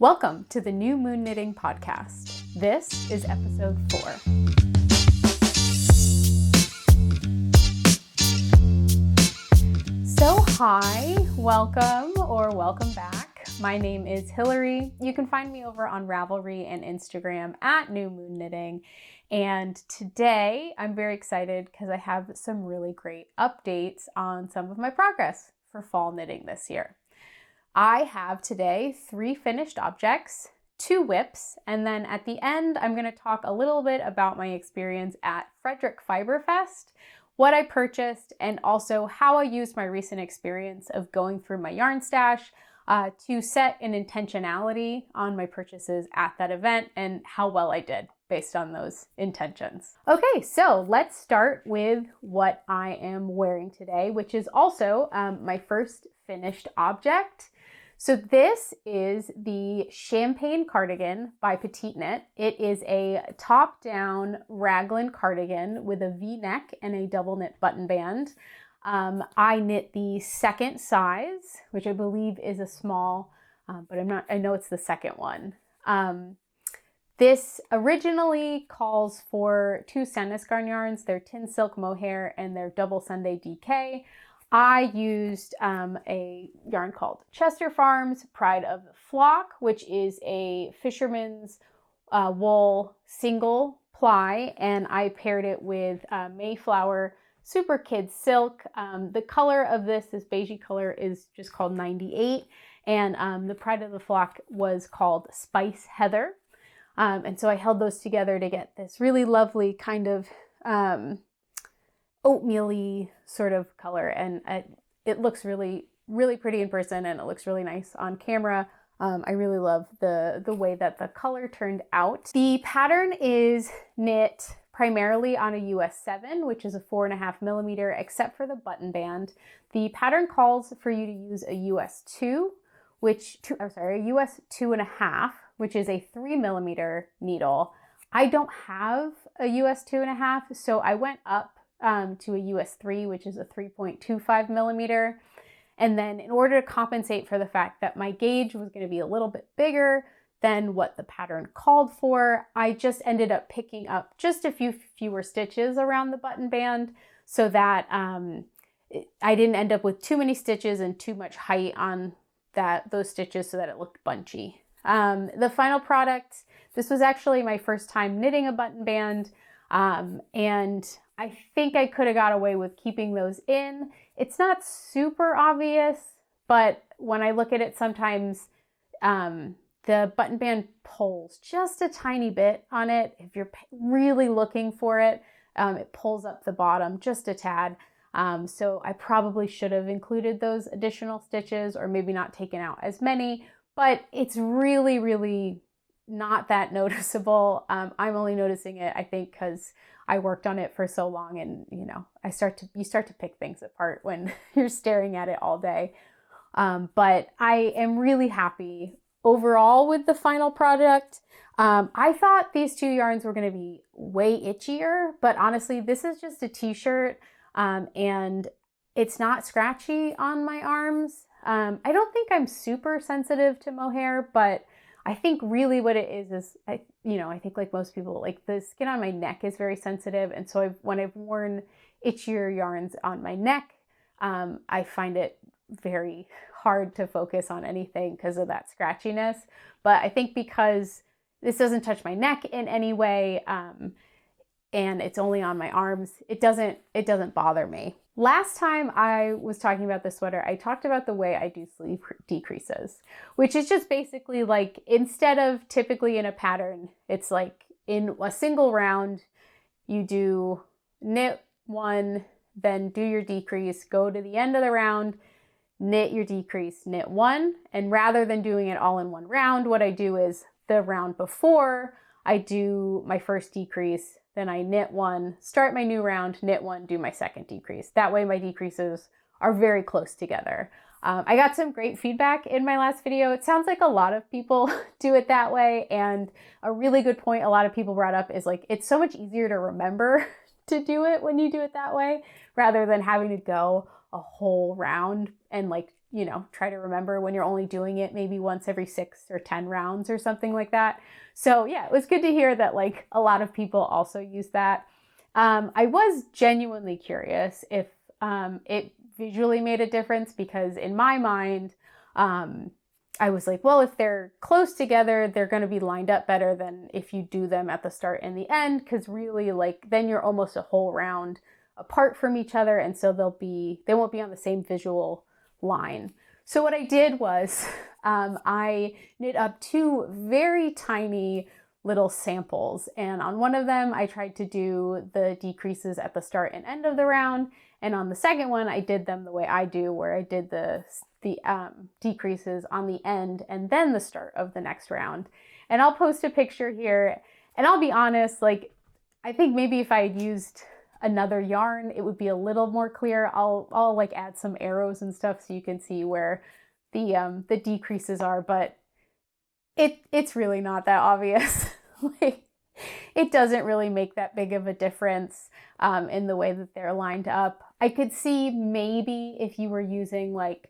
Welcome to the New Moon Knitting Podcast. This is episode 4. So hi, welcome or welcome back. My name is Hillary. You can find me over on Ravelry and Instagram at New Moon Knitting. And today I'm very excited because I have some really great updates on some of my progress for fall knitting this year. I have today 3 finished objects, 2 whips, and then at the end I'm going to talk a little bit about my experience at Fredrick Fiber Fest, what I purchased, and also how I used my recent experience of going through my yarn stash to set an intentionality on my purchases at that event and how well I did based on those intentions. Okay, so let's start with what I am wearing today, which is also my first finished object. So this is the Champagne Cardigan by Petite Knit. It is a top-down raglan cardigan with a V-neck and a double knit button band. I knit the second size, which I believe is a small, but I know it's the second one. This originally calls for 2 Sandnesgarn yarns. They're Tin Silk Mohair and they're Double Sunday DK. I used a yarn called Chester Farms Pride of the Flock, which is a fisherman's wool single ply, and I paired it with Mayflower Super Kids Silk. The color of this beigey color is just called 98, and the Pride of the Flock was called Spice Heather. And so I held those together to get this really lovely kind of oatmeal-y sort of color, and it looks really, really pretty in person, and it looks really nice on camera. I really love the way that the color turned out. The pattern is knit primarily on a US 7, which is a 4.5 millimeter, except for the button band. The pattern calls for you to use a US 2, a US 2.5, which is a 3 millimeter needle. I don't have a US 2.5, so I went up to a US 3, which is a 3.25 millimeter. And then in order to compensate for the fact that my gauge was going to be a little bit bigger than what the pattern called for, I just ended up picking up just a few fewer stitches around the button band so that I didn't end up with too many stitches and too much height on those stitches so that it looked bunchy. The final product, this was actually my first time knitting a button band, and I think I could have got away with keeping those in. It's not super obvious, but when I look at it sometimes, the button band pulls just a tiny bit on it. If you're really looking for it, it pulls up the bottom just a tad. So I probably should have included those additional stitches or maybe not taken out as many, but it's really, really not that noticeable. I'm only noticing it, I think, because I worked on it for so long, and you start to pick things apart when you're staring at it all day. But I am really happy overall with the final product. I thought these 2 yarns were going to be way itchier, but honestly, this is just a t-shirt, and it's not scratchy on my arms. I don't think I'm super sensitive to mohair, but I think really what it is I think like most people, like the skin on my neck is very sensitive. And so when I've worn itchier yarns on my neck, I find it very hard to focus on anything because of that scratchiness. But I think because this doesn't touch my neck in any way, and it's only on my arms, it doesn't bother me. Last time I was talking about the sweater, I talked about the way I do sleeve decreases, which is just basically like, instead of typically in a pattern, it's like in a single round, you do knit 1, then do your decrease, go to the end of the round, knit your decrease, knit 1. And rather than doing it all in one round, what I do is the round before I do my first decrease, then I knit 1, start my new round, knit 1, do my second decrease. That way my decreases are very close together. I got some great feedback in my last video. It sounds like a lot of people do it that way, and a really good point a lot of people brought up is like, it's so much easier to remember to do it when you do it that way, rather than having to go a whole round and like you know, try to remember when you're only doing it maybe once every 6 or 10 rounds or something like that. So yeah, it was good to hear that like a lot of people also use that. I was genuinely curious if it visually made a difference, because in my mind, I was like, well, if they're close together, they're going to be lined up better than if you do them at the start and the end, because really like then you're almost a whole round apart from each other, and so they won't be on the same visual line. So what I did was I knit up 2 very tiny little samples, and on one of them I tried to do the decreases at the start and end of the round, and on the second one I did them the way I do, where I did the decreases on the end and then the start of the next round. And I'll post a picture here, and I'll be honest, like I think maybe if I had used another yarn it would be a little more clear. I'll like add some arrows and stuff so you can see where the decreases are, but it's really not that obvious. Like, it doesn't really make that big of a difference in the way that they're lined up. I could see maybe if you were using like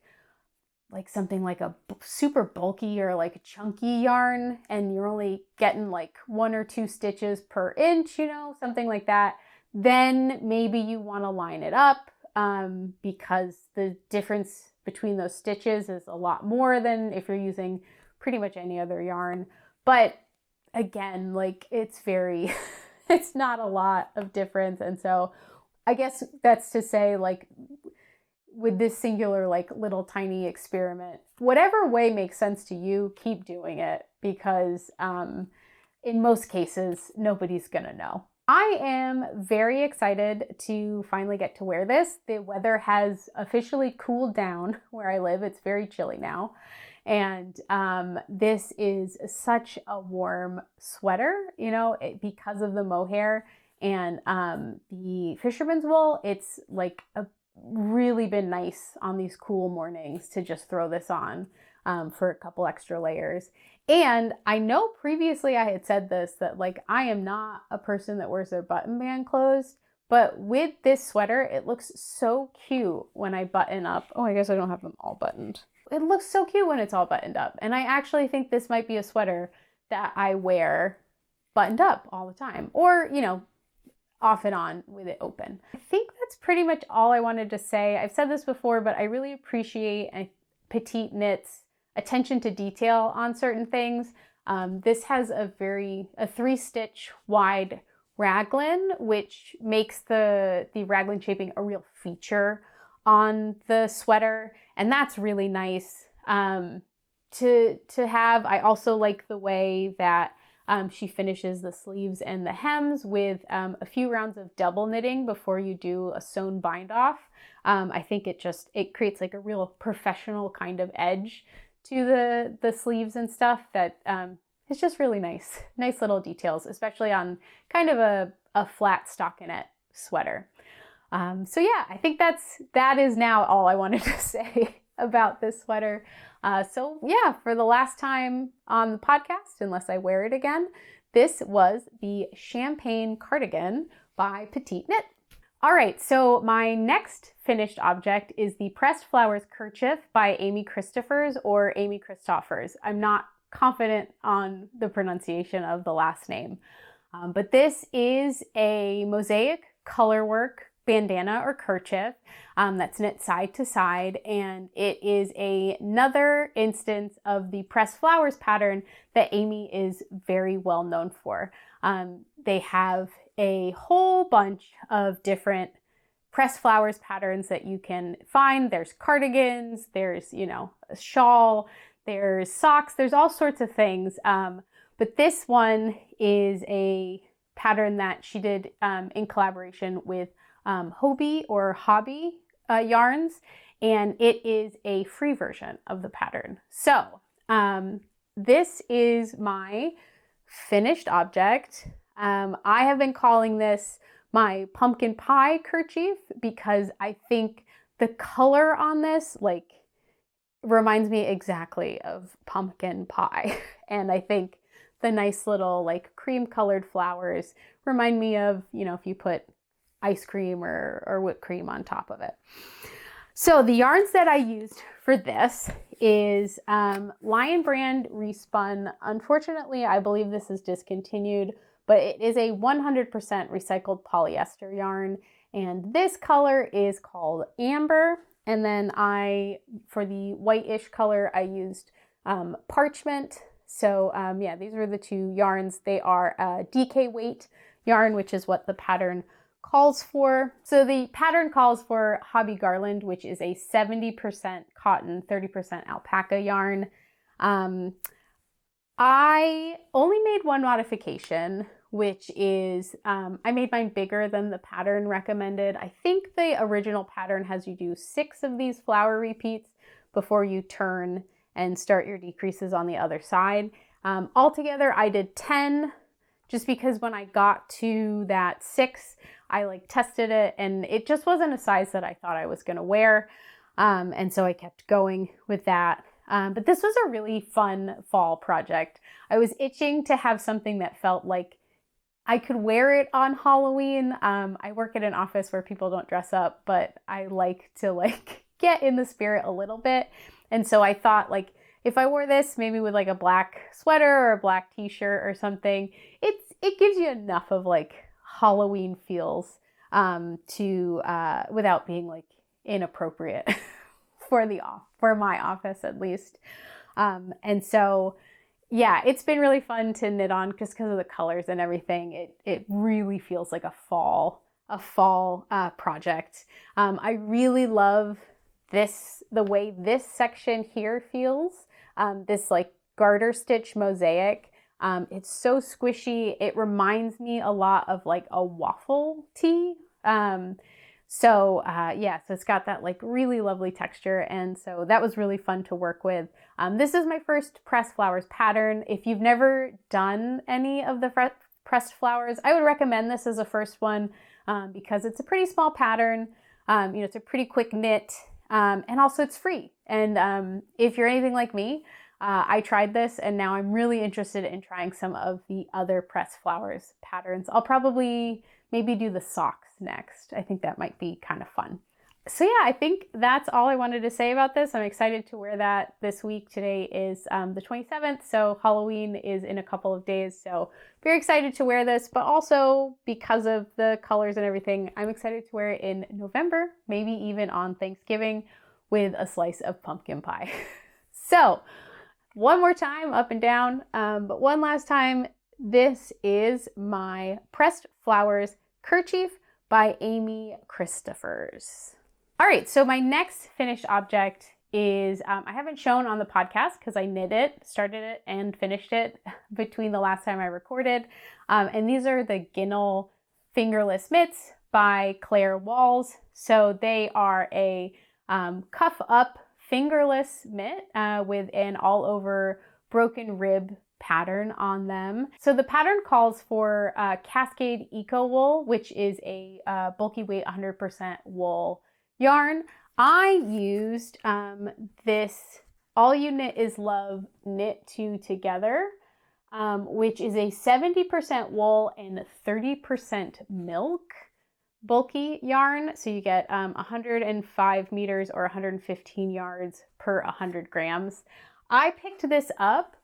something like a super bulky or like a chunky yarn and you're only getting like 1 or 2 stitches per inch, you know, something like that, then maybe you want to line it up because the difference between those stitches is a lot more than if you're using pretty much any other yarn. But again, like it's it's not a lot of difference. And so I guess that's to say, like with this singular, like little tiny experiment, whatever way makes sense to you, keep doing it, because in most cases, nobody's gonna know. I am very excited to finally get to wear this. The weather has officially cooled down where I live. It's very chilly now. And this is such a warm sweater, you know, because of the mohair and the fisherman's wool. It's like really been nice on these cool mornings to just throw this on for a couple extra layers. And I know previously I had said this, that like I am not a person that wears their button band closed, but with this sweater, it looks so cute when I button up. Oh, I guess I don't have them all buttoned. It looks so cute when it's all buttoned up. And I actually think this might be a sweater that I wear buttoned up all the time, or, you know, off and on with it open. I think that's pretty much all I wanted to say. I've said this before, but I really appreciate Petite Knits' attention to detail on certain things. This has a 3-stitch wide raglan, which makes the raglan shaping a real feature on the sweater, and that's really nice to have. I also like the way that she finishes the sleeves and the hems with a few rounds of double knitting before you do a sewn bind off. I think it creates like a real professional kind of edge to the sleeves and stuff that is just really nice. Nice little details, especially on kind of a flat stockinette sweater. So yeah, I think that is now all I wanted to say about this sweater. So yeah, for the last time on the podcast, unless I wear it again, this was the Champagne Cardigan by Petite Knit. All right, so my next finished object is the Pressed Flowers Kerchief by Amy Christophers, or Amy Christophers. I'm not confident on the pronunciation of the last name, but this is a mosaic colorwork bandana or kerchief that's knit side to side, and it is another instance of the pressed flowers pattern that Amy is very well known for. They have a whole bunch of different pressed flowers patterns that you can find. There's cardigans, there's, you know, a shawl, there's socks, there's all sorts of things. But this one is a pattern that she did in collaboration with Hobby or Hobby yarns, and it is a free version of the pattern. So this is my finished object. I have been calling this my pumpkin pie kerchief because I think the color on this like reminds me exactly of pumpkin pie. And I think the nice little like cream colored flowers remind me of, you know, if you put ice cream or whipped cream on top of it. So the yarns that I used for for this is Lion Brand Respun. Unfortunately, I believe this is discontinued, but it is a 100% recycled polyester yarn. And this color is called Amber. And then for the whitish color, I used Parchment. So yeah, these are the two yarns. They are DK weight yarn, which is what the pattern calls for. So the pattern calls for Hobby Garland, which is a 70% cotton, 30% alpaca yarn. I only made one modification, which is I made mine bigger than the pattern recommended. I think the original pattern has you do 6 of these flower repeats before you turn and start your decreases on the other side. Altogether, I did 10, just because when I got to that 6, I tested it and it just wasn't a size that I thought I was gonna wear. And so I kept going with that. But this was a really fun fall project. I was itching to have something that felt like I could wear it on Halloween. I work at an office where people don't dress up, but I like to get in the spirit a little bit. And so I thought if I wore this maybe with a black sweater or a black t-shirt or something, it gives you enough of Halloween feels without being inappropriate for my office at least. And so yeah, it's been really fun to knit on just because of the colors and everything. It really feels like a fall project. I really love the way this section here feels. This garter stitch mosaic. It's so squishy. It reminds me a lot of a waffle tee. So it's got that really lovely texture. And so that was really fun to work with. This is my first pressed flowers pattern. If you've never done any of the pressed flowers, I would recommend this as a first one because it's a pretty small pattern. It's a pretty quick knit and also it's free. And if you're anything like me, I tried this and now I'm really interested in trying some of the other pressed flowers patterns. I'll probably maybe do the socks next. I think that might be kind of fun. So yeah, I think that's all I wanted to say about this. I'm excited to wear that this week. Today is the 27th, so Halloween is in a couple of days. So very excited to wear this, but also because of the colors and everything, I'm excited to wear it in November, maybe even on Thanksgiving with a slice of pumpkin pie. So one more time, up and down, but one last time, this is my Pressed Flowers Kerchief by Amy Christophers. All right, so my next finished object is, I haven't shown on the podcast because I knit it, started it and finished it between the last time I recorded. And these are the Ginnel Fingerless Mitts by Claire Walls. So they are a cuff up fingerless mitt with an all over broken rib pattern on them. So the pattern calls for Cascade Eco Wool, which is a bulky weight 100% wool yarn. I used this All You Knit Is Love Knit Two Together, which is a 70% wool and 30% milk bulky yarn. So you get 105 meters or 115 yards per 100 grams. I picked this up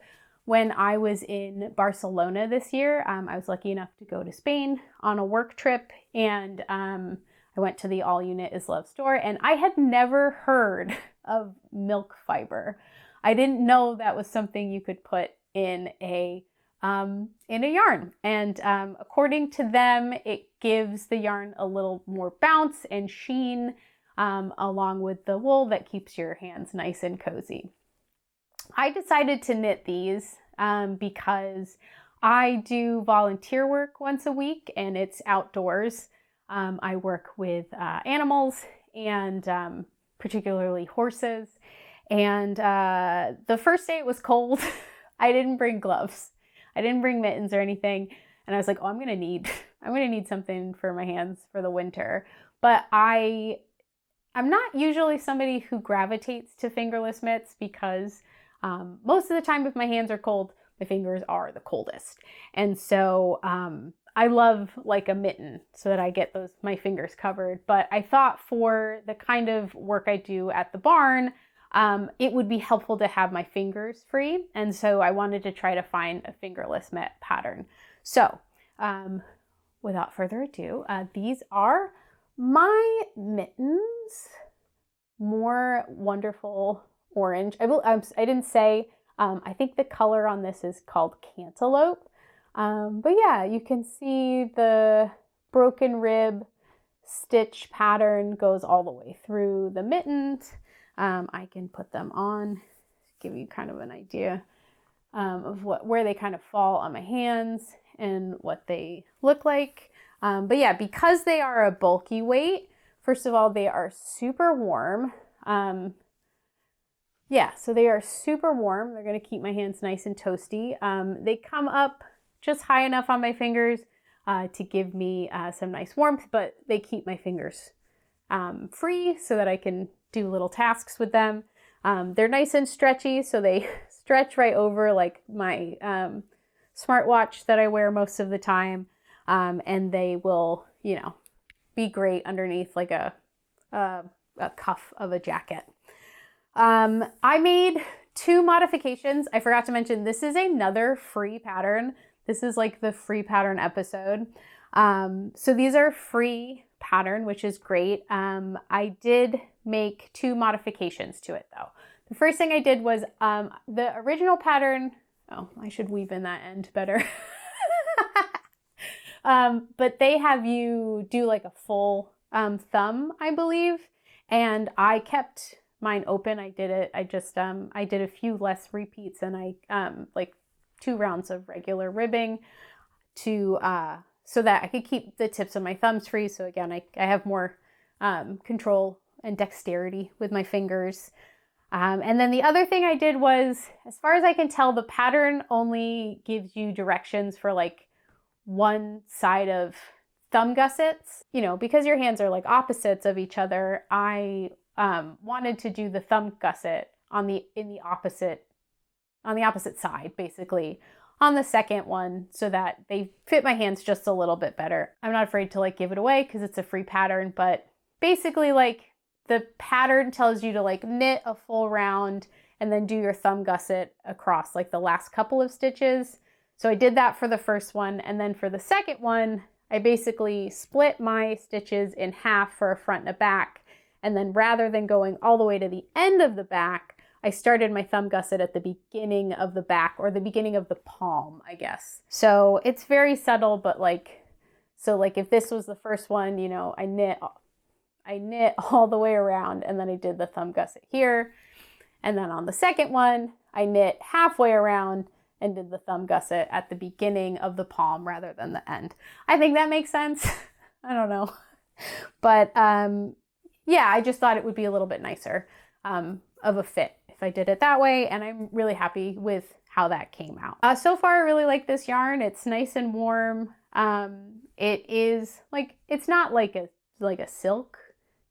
when I was in Barcelona this year. I was lucky enough to go to Spain on a work trip, and I went to the All You Knit Is Love store, and I had never heard of milk fiber. I didn't know that was something you could put in a yarn. And according to them, it gives the yarn a little more bounce and sheen, along with the wool that keeps your hands nice and cozy. I decided to knit these because I do volunteer work once a week and it's outdoors. I work with animals and particularly horses. And the first day it was cold. I didn't bring gloves. I didn't bring mittens or anything. And I was like, oh, I'm gonna need something for my hands for the winter. But I'm not usually somebody who gravitates to fingerless mitts because most of the time if my hands are cold, my fingers are the coldest. And so I love like a mitten so that I get my fingers covered. But I thought for the kind of work I do at the barn, it would be helpful to have my fingers free. And so I wanted to try to find a fingerless pattern. So without further ado, these are my mittens. More wonderful orange. I didn't say, I think the color on this is called cantaloupe. But yeah, you can see the broken rib stitch pattern goes all the way through the mittens. I can put them on, give you kind of an idea of where they kind of fall on my hands and what they look like. But yeah, because they are a bulky weight, first of all, they are super warm. Yeah, so they are super warm. They're going to keep my hands nice and toasty. They come up just high enough on my fingers to give me some nice warmth, but they keep my fingers free so that I can do little tasks with them. They're nice and stretchy, so they stretch right over like my smartwatch that I wear most of the time. And they will, you know, be great underneath like a cuff of a jacket. I made 2 modifications. I forgot to mention, this is another free pattern. This is like the free pattern episode. So these are free pattern, which is great. I did make 2 modifications to it though. The first thing I did was the original pattern. Oh, I should weave in that end better. But they have you do like a full thumb, I believe. And I kept mine open. I did it. I did a few less repeats, and I like 2 rounds of regular ribbing to so that I could keep the tips of my thumbs free. So again, I have more control and dexterity with my fingers. And then the other thing I did was, as far as I can tell, the pattern only gives you directions for like one side of thumb gussets. You know, because your hands are like opposites of each other, I wanted to do the thumb gusset on the opposite side, basically, on the second one, so that they fit my hands just a little bit better. I'm not afraid to like give it away because it's a free pattern, but basically like the pattern tells you to like knit a full round and then do your thumb gusset across like the last couple of stitches. So I did that for the first one, and then for the second one, I basically split my stitches in half for a front and a back. And then rather than going all the way to the end of the back, I started my thumb gusset at the beginning of the back, or the beginning of the palm, I guess. So it's very subtle, but like, so like if this was the first one, you know, I knit all the way around, and then I did the thumb gusset here. And then on the second one, I knit halfway around and did the thumb gusset at the beginning of the palm rather than the end. I think that makes sense. I don't know. But yeah, I just thought it would be a little bit nicer of a fit if I did it that way. And I'm really happy with how that came out. So far, I really like this yarn. It's nice and warm. It is like, it's not like a silk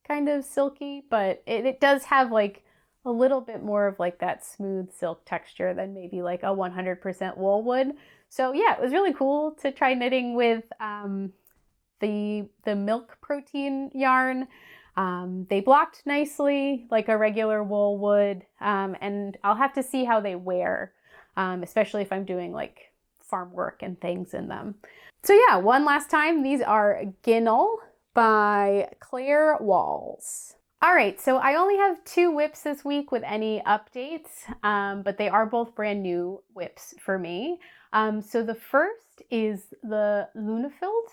kind of silky, but it does have like a little bit more of like that smooth silk texture than maybe like a 100% wool would. So yeah, it was really cool to try knitting with the milk protein yarn. They blocked nicely like a regular wool would, and I'll have to see how they wear, especially if I'm doing like farm work and things in them. So yeah, one last time, these are Ginnel by Claire Walls. All right, so I only have 2 whips this week with any updates, but they are both brand new whips for me. So the first is the Lunefuld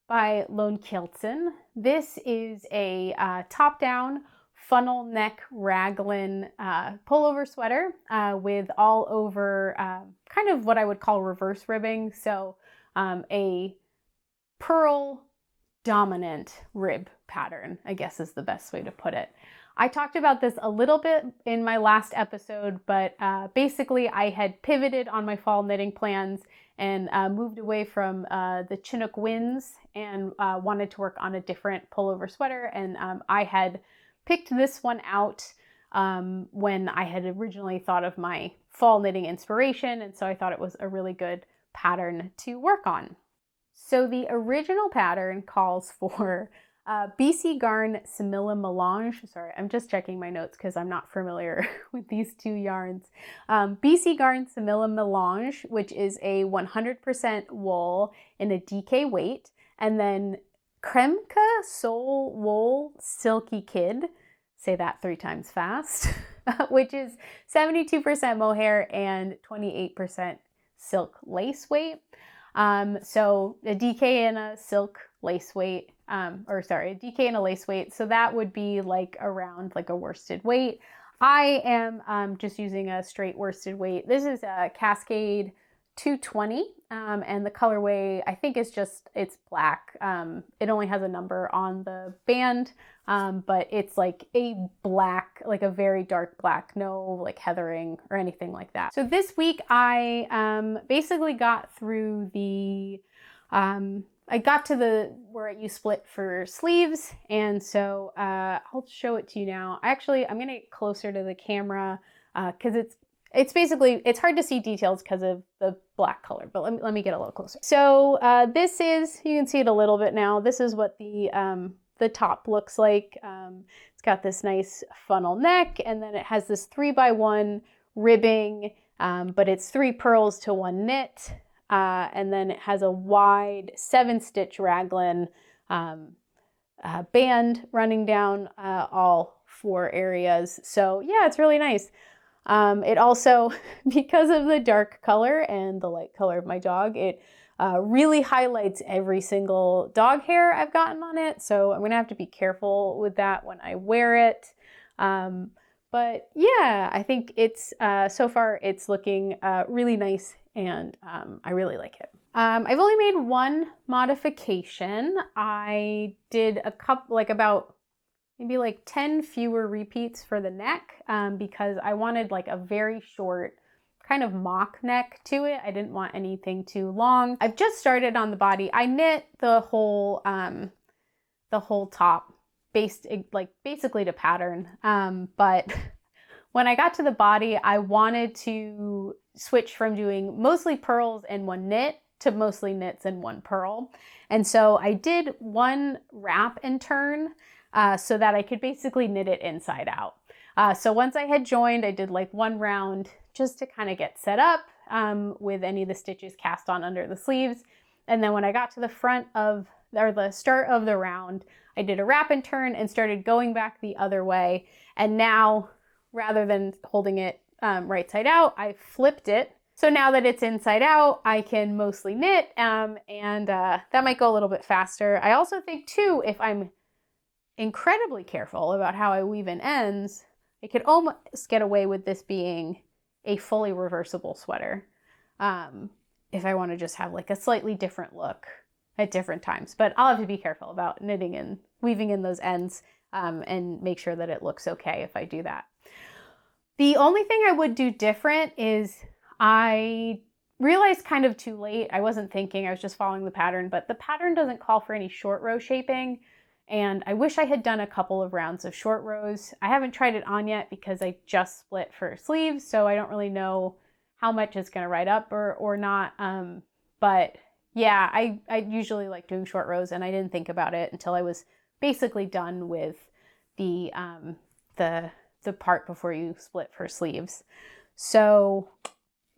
by Lunefuld. This is a top-down funnel neck raglan pullover sweater with all over kind of what I would call reverse ribbing. So a pearl dominant rib pattern, I guess is the best way to put it. I talked about this a little bit in my last episode, but basically I had pivoted on my fall knitting plans and moved away from the Chinook Winds and wanted to work on a different pullover sweater. And I had picked this one out when I had originally thought of my fall knitting inspiration. And so I thought it was a really good pattern to work on. So the original pattern calls for BC Garn Samilla Melange. Sorry, I'm just checking my notes because I'm not familiar with these two yarns. BC Garn Samilla Melange, which is a 100% wool in a DK weight. And then Kremka Soul Wool Silky Kid, say that 3 times fast, which is 72% mohair and 28% silk lace weight. So a DK and a silk lace weight, a DK and a lace weight. So that would be like around like a worsted weight. I am just using a straight worsted weight. This is a Cascade 220, and the colorway I think is just, it's black. It only has a number on the band, but it's like a black, like a very dark black, no like heathering or anything like that. So this week I basically got through the, I got to the where you split for sleeves, and so I'll show it to you now. Actually, I'm gonna get closer to the camera because it's basically, it's hard to see details because of the black color, but let me get a little closer. So this is, you can see it a little bit now. This is what the top looks like. It's got this nice funnel neck, and then it has this 3x1 ribbing, but it's 3 pearls to 1 knit. And then it has a wide 7-stitch raglan band running down all 4 areas. So yeah, it's really nice. It also, because of the dark color and the light color of my dog, it really highlights every single dog hair I've gotten on it. So I'm gonna have to be careful with that when I wear it. But yeah, I think it's, so far it's looking really nice, and I really like it. I've only made 1 modification. I did a couple, like about maybe like 10 fewer repeats for the neck, because I wanted like a very short kind of mock neck to it. I didn't want anything too long. I've just started on the body. I knit the whole top basically to pattern. But when I got to the body, I wanted to switch from doing mostly pearls and 1 knit to mostly knits and 1 pearl. And so I did 1 wrap and turn so that I could basically knit it inside out. So once I had joined, I did like 1 round just to kind of get set up with any of the stitches cast on under the sleeves. And then when I got to the front of, or the start of the round, I did a wrap and turn and started going back the other way. And now, rather than holding it right side out, I flipped it. So now that it's inside out, I can mostly knit, and that might go a little bit faster. I also think too, if I'm incredibly careful about how I weave in ends, I could almost get away with this being a fully reversible sweater, if I want to just have like a slightly different look at different times. But I'll have to be careful about knitting and weaving in those ends, and make sure that it looks okay if I do that. The only thing I would do different is, I realized kind of too late, I wasn't thinking, I was just following the pattern, but the pattern doesn't call for any short row shaping. And I wish I had done a couple of rounds of short rows. I haven't tried it on yet because I just split for sleeves, so I don't really know how much it's going to ride up or not. But yeah, I usually like doing short rows, and I didn't think about it until I was basically done with the part before you split for sleeves. So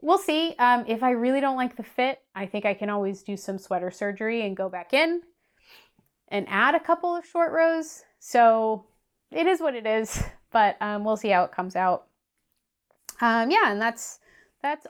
we'll see. If I really don't like the fit, I think I can always do some sweater surgery and go back in and add a couple of short rows. So it is what it is, but we'll see how it comes out. Yeah, and that's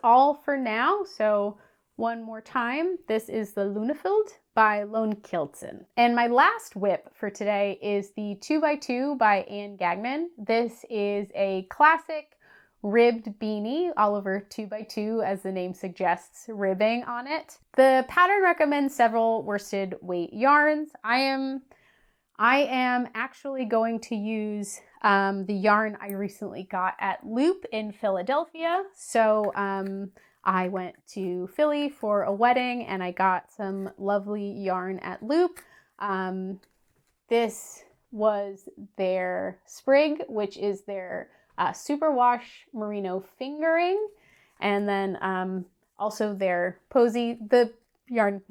all for now. So one more time, this is the Lunefuld by Lunefuld. And my last whip for today is the 2x2 by Anne Gagnon. This is a classic ribbed beanie, all over 2x2, as the name suggests, ribbing on it. The pattern recommends several worsted weight yarns. I am actually going to use the yarn I recently got at Loop in Philadelphia. So I went to Philly for a wedding and I got some lovely yarn at Loop. This was their Sprig, which is their superwash merino fingering, and then also their Posy. The yarn.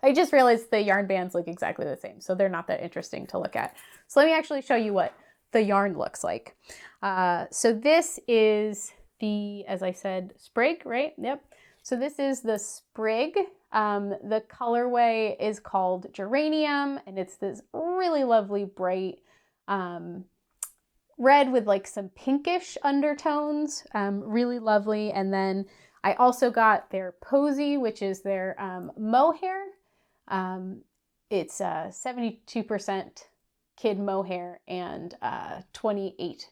I just realized the yarn bands look exactly the same, so they're not that interesting to look at. So let me actually show you what the yarn looks like. So this is the, as I said, sprig, right? Yep. So this is the sprig. The colorway is called geranium, and it's this really lovely bright red with like some pinkish undertones, really lovely. And then I also got their posy, which is their mohair. It's 72% kid mohair and 28%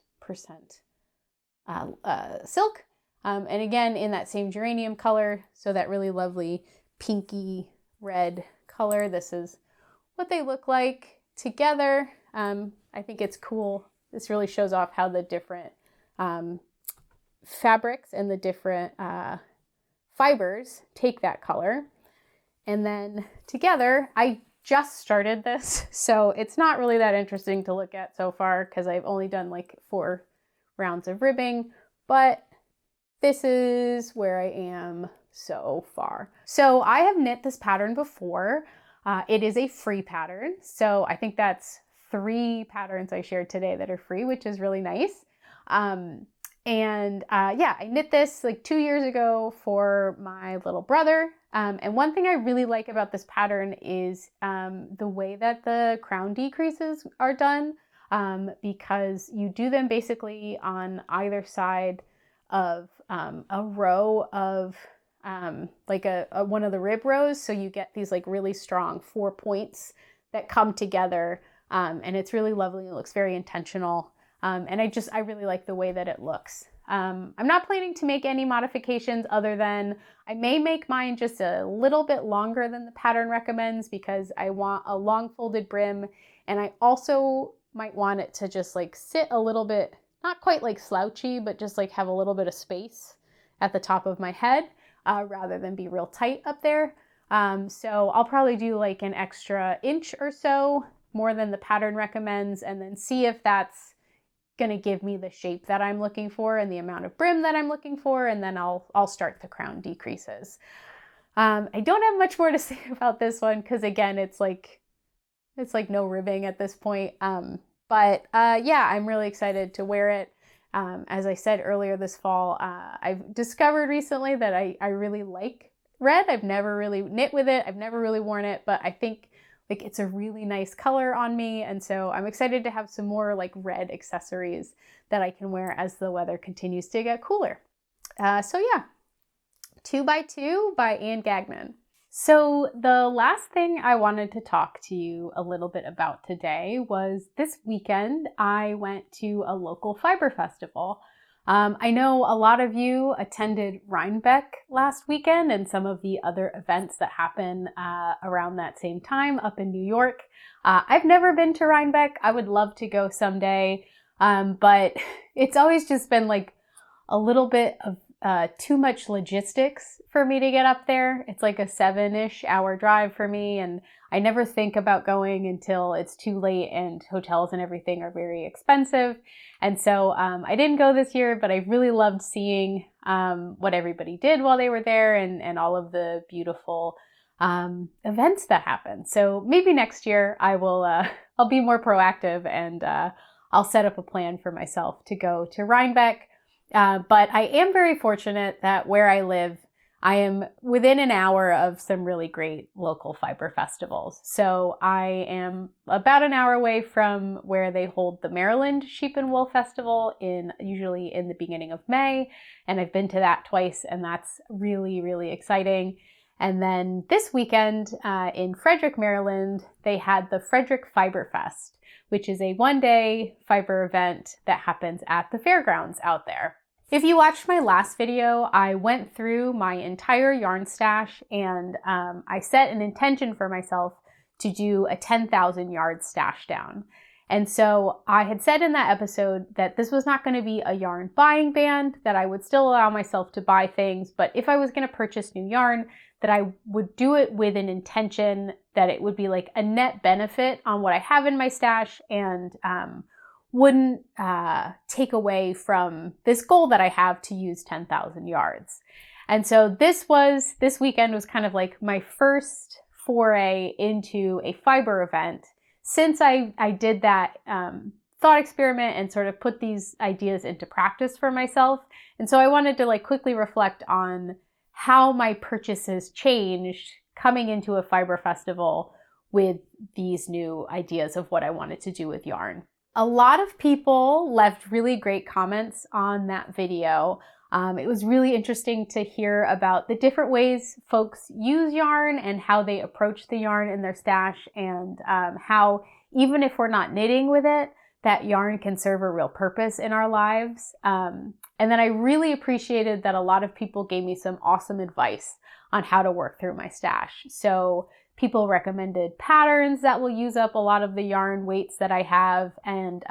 silk. And again, in that same geranium color, so that really lovely pinky red color. This is what they look like together. I think it's cool. This really shows off how the different fabrics and the different fibers take that color. And then together, I just started this, so it's not really that interesting to look at so far because I've only done like 4 rounds of ribbing, but this is where I am so far. So I have knit this pattern before. It is a free pattern, so I think that's 3 patterns I shared today that are free, which is really nice. Yeah, I knit this like 2 years ago for my little brother. And one thing I really like about this pattern is the way that the crown decreases are done, because you do them basically on either side of a row of like one of the rib rows. So you get these like really strong 4 points that come together. And it's really lovely. It looks very intentional. And I really like the way that it looks. I'm not planning to make any modifications other than I may make mine just a little bit longer than the pattern recommends because I want a long folded brim, and I also might want it to just like sit a little bit, not quite like slouchy, but just like have a little bit of space at the top of my head rather than be real tight up there. So I'll probably do like an extra inch or so more than the pattern recommends, and then see if that's going to give me the shape that I'm looking for and the amount of brim that I'm looking for, and then I'll start the crown decreases. I don't have much more to say about this one because again, it's like no ribbing at this point. Yeah, I'm really excited to wear it. As I said earlier this fall, I've discovered recently that I really like red. I've never really knit with it. I've never really worn it, but I think like it's a really nice color on me. And so I'm excited to have some more like red accessories that I can wear as the weather continues to get cooler. So yeah, 2x2 by Anne Gagnon. So the last thing I wanted to talk to you a little bit about today was this weekend I went to a local fiber festival. I know a lot of you attended Rhinebeck last weekend and some of the other events that happen around that same time up in New York. I've never been to Rhinebeck. I would love to go someday, but it's always just been like a little bit of too much logistics for me to get up there. It's like a 7-ish hour drive for me, and I never think about going until it's too late and hotels and everything are very expensive. And so I didn't go this year, but I really loved seeing what everybody did while they were there and all of the beautiful events that happened. So maybe next year I'll be more proactive and I'll set up a plan for myself to go to Rhinebeck. But I am very fortunate that where I live, I am within an hour of some really great local fiber festivals. So I am about an hour away from where they hold the Maryland Sheep and Wool Festival usually in the beginning of May. And I've been to that twice, and that's really, really exciting. And then this weekend in Fredrick, Maryland, they had the Fredrick Fiber Fest, which is a 1-day fiber event that happens at the fairgrounds out there. If you watched my last video, I went through my entire yarn stash and I set an intention for myself to do a 10,000 yard stash down. And so I had said in that episode that this was not going to be a yarn buying band, that I would still allow myself to buy things, but if I was going to purchase new yarn, that I would do it with an intention that it would be like a net benefit on what I have in my stash and wouldn't take away from this goal that I have to use 10,000 yards. And so this weekend was kind of like my first foray into a fiber event since I did that thought experiment and sort of put these ideas into practice for myself. And so I wanted to like quickly reflect on how my purchases changed coming into a fiber festival with these new ideas of what I wanted to do with yarn. A lot of people left really great comments on that video. It was really interesting to hear about the different ways folks use yarn and how they approach the yarn in their stash, and how even if we're not knitting with it, that yarn can serve a real purpose in our lives. And then I really appreciated that a lot of people gave me some awesome advice on how to work through my stash. So people recommended patterns that will use up a lot of the yarn weights that I have. And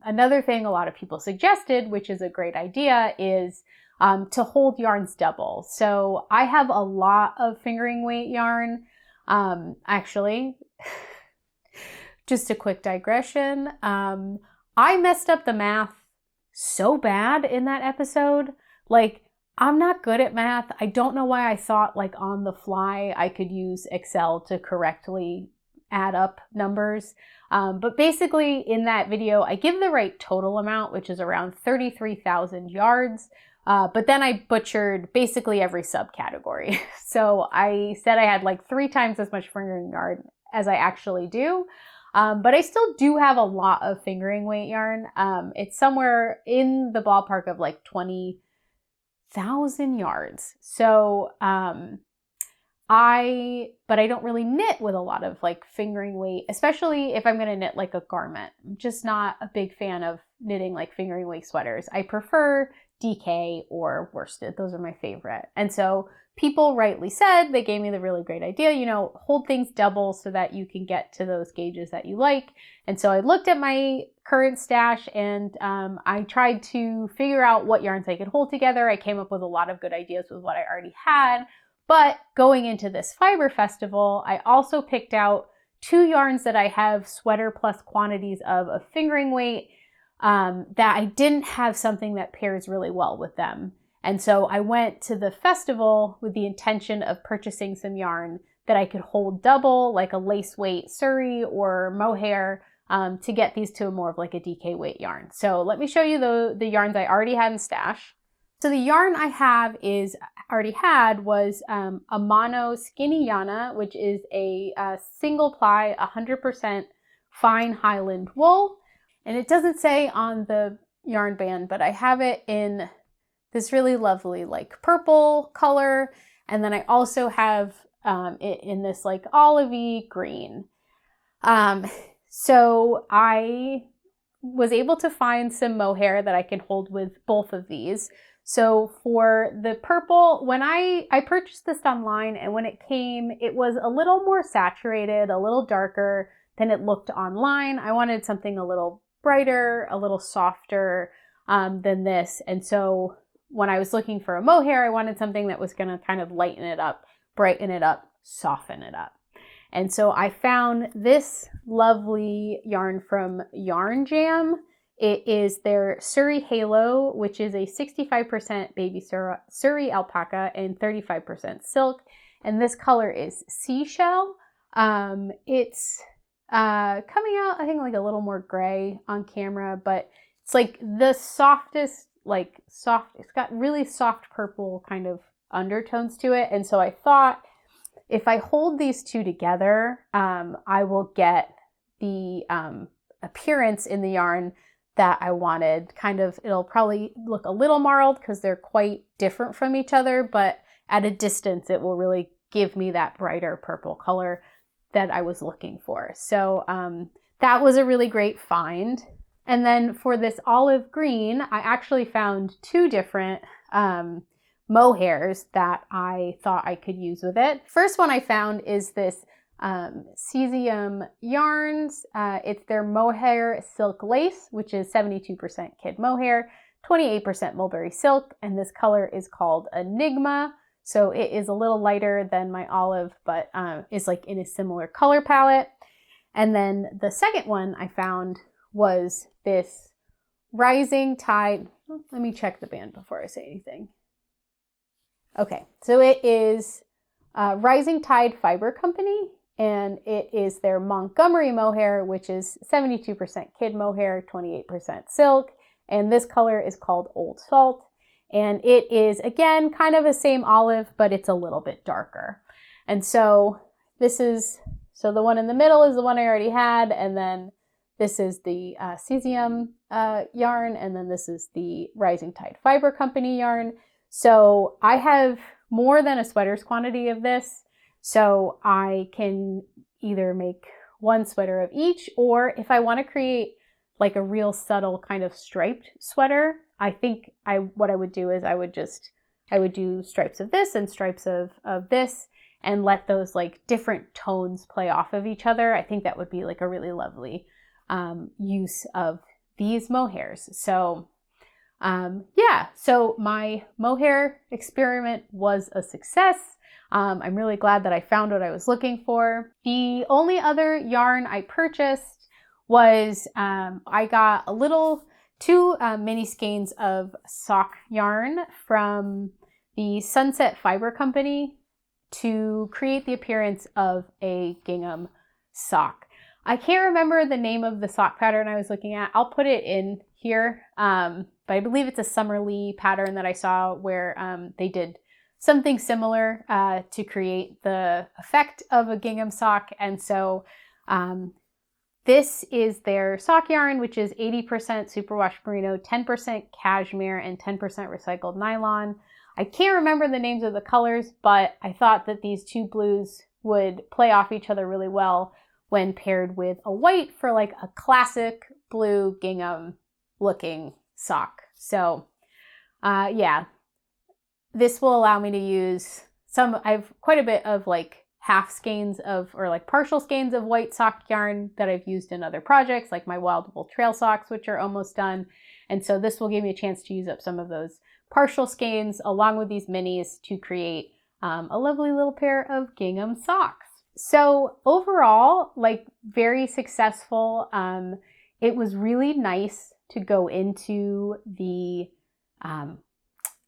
another thing a lot of people suggested, which is a great idea, is to hold yarns double. So I have a lot of fingering weight yarn. Actually, just a quick digression. I messed up the math so bad in that episode. Like, I'm not good at math. I don't know why I thought like on the fly I could use Excel to correctly add up numbers. But basically in that video, I give the right total amount, which is around 33,000 yards. But then I butchered basically every subcategory. So I said I had like 3 times as much fingering yarn as I actually do. But I still do have a lot of fingering weight yarn. It's somewhere in the ballpark of like 20,000 yards. So, but I don't really knit with a lot of like fingering weight, especially if I'm going to knit like a garment. I'm just not a big fan of knitting like fingering weight sweaters. I prefer DK or worsted. Those are my favorite. And so people rightly said, they gave me the really great idea, you know, hold things double so that you can get to those gauges that you like. And so I looked at my current stash and I tried to figure out what yarns I could hold together. I came up with a lot of good ideas with what I already had. But going into this fiber festival, I also picked out 2 yarns that I have sweater plus quantities of fingering weight that I didn't have something that pairs really well with them. And so I went to the festival with the intention of purchasing some yarn that I could hold double, like a lace weight Surrey or mohair, to get these to more of like a DK weight yarn. So let me show you the yarns I already had in stash. So the yarn I have was a mono skinny yana, which is a single ply, 100% fine Highland wool. And it doesn't say on the yarn band, but I have it in this really lovely like purple color. And then I also have it in this like olivey green. So I was able to find some mohair that I can hold with both of these. So for the purple, when I purchased this online, and when it came, it was a little more saturated, a little darker than it looked online. I wanted something a little brighter, a little softer than this. And so when I was looking for a mohair, I wanted something that was going to kind of lighten it up, brighten it up, soften it up. And so I found this lovely yarn from Yarn Jam. It is their Surrey Halo, which is a 65% baby Surrey alpaca and 35% silk. And this color is Seashell. It's coming out, I think, like a little more gray on camera, but it's like the softest, it's got really soft purple kind of undertones to it. And so I thought if I hold these 2 together, I will get the appearance in the yarn that I wanted. It'll probably look a little marled because they're quite different from each other, but at a distance, it will really give me that brighter purple color that I was looking for. So that was a really great find. And then for this olive green, I actually found 2 different mohairs that I thought I could use with it. First one I found is this Cesium Yarns. It's their mohair silk lace, which is 72% kid mohair, 28% mulberry silk, and this color is called Enigma. So it is a little lighter than my olive, but is like in a similar color palette. And then the second one I found was this Rising Tide. Let me check the band before I say anything. Okay, so it is Rising Tide Fiber Company, and it is their Montgomery mohair, which is 72% kid mohair, 28% silk, and this color is called Old Salt. And it is, again, kind of the same olive, but it's a little bit darker. And so so the one in the middle is the one I already had, and then this is the cesium yarn, and then this is the Rising Tide Fiber Company yarn. So I have more than a sweater's quantity of this, so I can either make one sweater of each, or if I want to create like a real subtle kind of striped sweater, I think what I would do is I would do stripes of this and stripes of this and let those like different tones play off of each other. I think that would be like a really lovely use of these mohairs. So yeah, so my mohair experiment was a success. I'm really glad that I found what I was looking for. The only other yarn I purchased was I got two mini skeins of sock yarn from the Sunset Fiber Company to create the appearance of a gingham sock. I can't remember the name of the sock pattern I was looking at. I'll put it in here, but I believe it's a Summerlee pattern that I saw where they did something similar to create the effect of a gingham sock. And so this is their sock yarn, which is 80% superwash merino, 10% cashmere, and 10% recycled nylon. I can't remember the names of the colors, but I thought that these two blues would play off each other really well when paired with a white for like a classic blue gingham looking sock. So yeah, this will allow me to use I have quite a bit of like half skeins or like partial skeins of white sock yarn that I've used in other projects, like my Wild Wool trail socks, which are almost done. And so this will give me a chance to use up some of those partial skeins along with these minis to create a lovely little pair of gingham socks. So overall, like very successful. It was really nice to go into the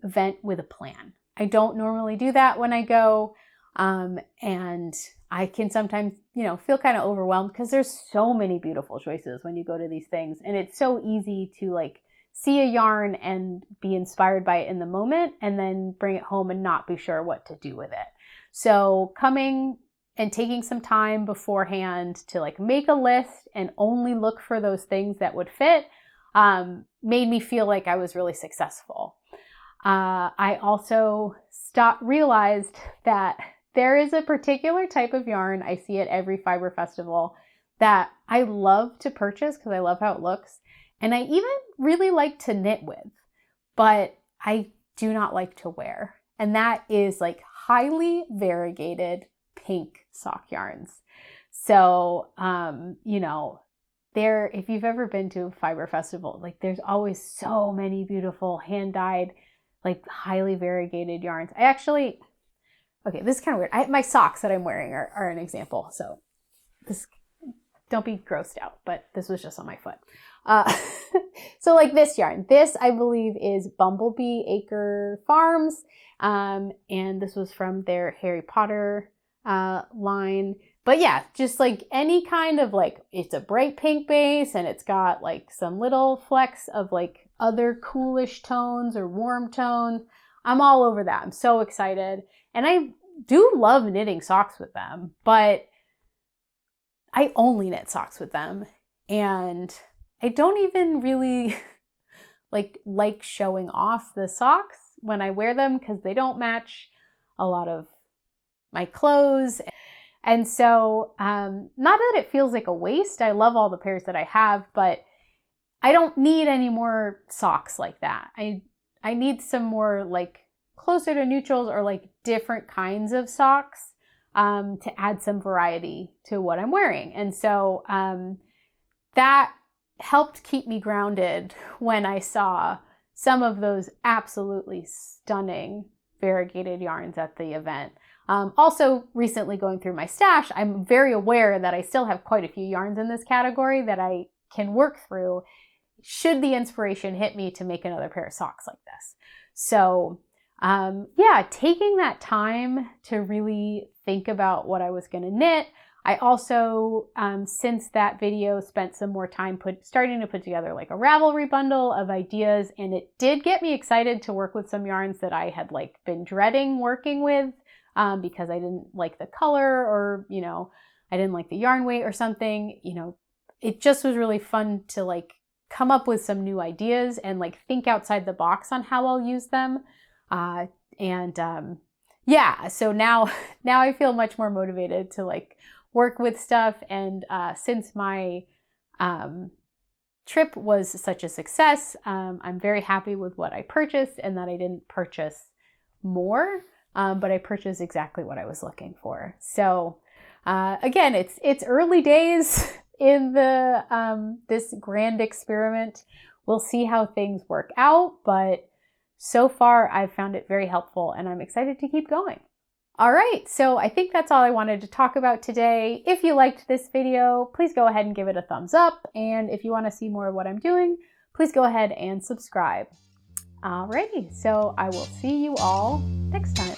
event with a plan. I don't normally do that when I go. And I can sometimes, feel kind of overwhelmed because there's so many beautiful choices when you go to these things. And it's so easy to like see a yarn and be inspired by it in the moment and then bring it home and not be sure what to do with it. So coming and taking some time beforehand to like make a list and only look for those things that would fit, made me feel like I was really successful. I also realized that there is a particular type of yarn I see at every fiber festival that I love to purchase because I love how it looks. And I even really like to knit with, but I do not like to wear. And that is like highly variegated pink sock yarns. So, if you've ever been to a fiber festival, like there's always so many beautiful hand-dyed, like highly variegated yarns. This is kind of weird. My socks that I'm wearing are an example. So don't be grossed out, but this was just on my foot. So like this yarn, this I believe is Bumblebee Acre Farms. And this was from their Harry Potter line. But yeah, just like any kind of like, it's a bright pink base and it's got like some little flecks of like other coolish tones or warm tones. I'm all over that. I'm so excited. And I do love knitting socks with them, but I only knit socks with them. And I don't even really like showing off the socks when I wear them because they don't match a lot of my clothes. And so, not that it feels like a waste. I love all the pairs that I have, but I don't need any more socks like that. I need some more like closer to neutrals or like different kinds of socks to add some variety to what I'm wearing. And so that helped keep me grounded when I saw some of those absolutely stunning variegated yarns at the event. Also, recently going through my stash, I'm very aware that I still have quite a few yarns in this category that I can work through should the inspiration hit me to make another pair of socks like this. So yeah, taking that time to really think about what I was going to knit. I also, since that video, spent some more time starting to put together like a Ravelry bundle of ideas, and it did get me excited to work with some yarns that I had like been dreading working with because I didn't like the color, or, you know, I didn't like the yarn weight or something. You know, it just was really fun to like come up with some new ideas and like think outside the box on how I'll use them. Yeah, so now I feel much more motivated to like work with stuff. And since my trip was such a success, I'm very happy with what I purchased, and that I didn't purchase more, but I purchased exactly what I was looking for. So again, it's early days in the this grand experiment. We'll see how things work out, but so far I've found it very helpful, and I'm excited to keep going. All right, so I think that's all I wanted to talk about today. If you liked this video, please go ahead and give it a thumbs up. And if you want to see more of what I'm doing, please go ahead and subscribe. Alrighty, so I will see you all next time.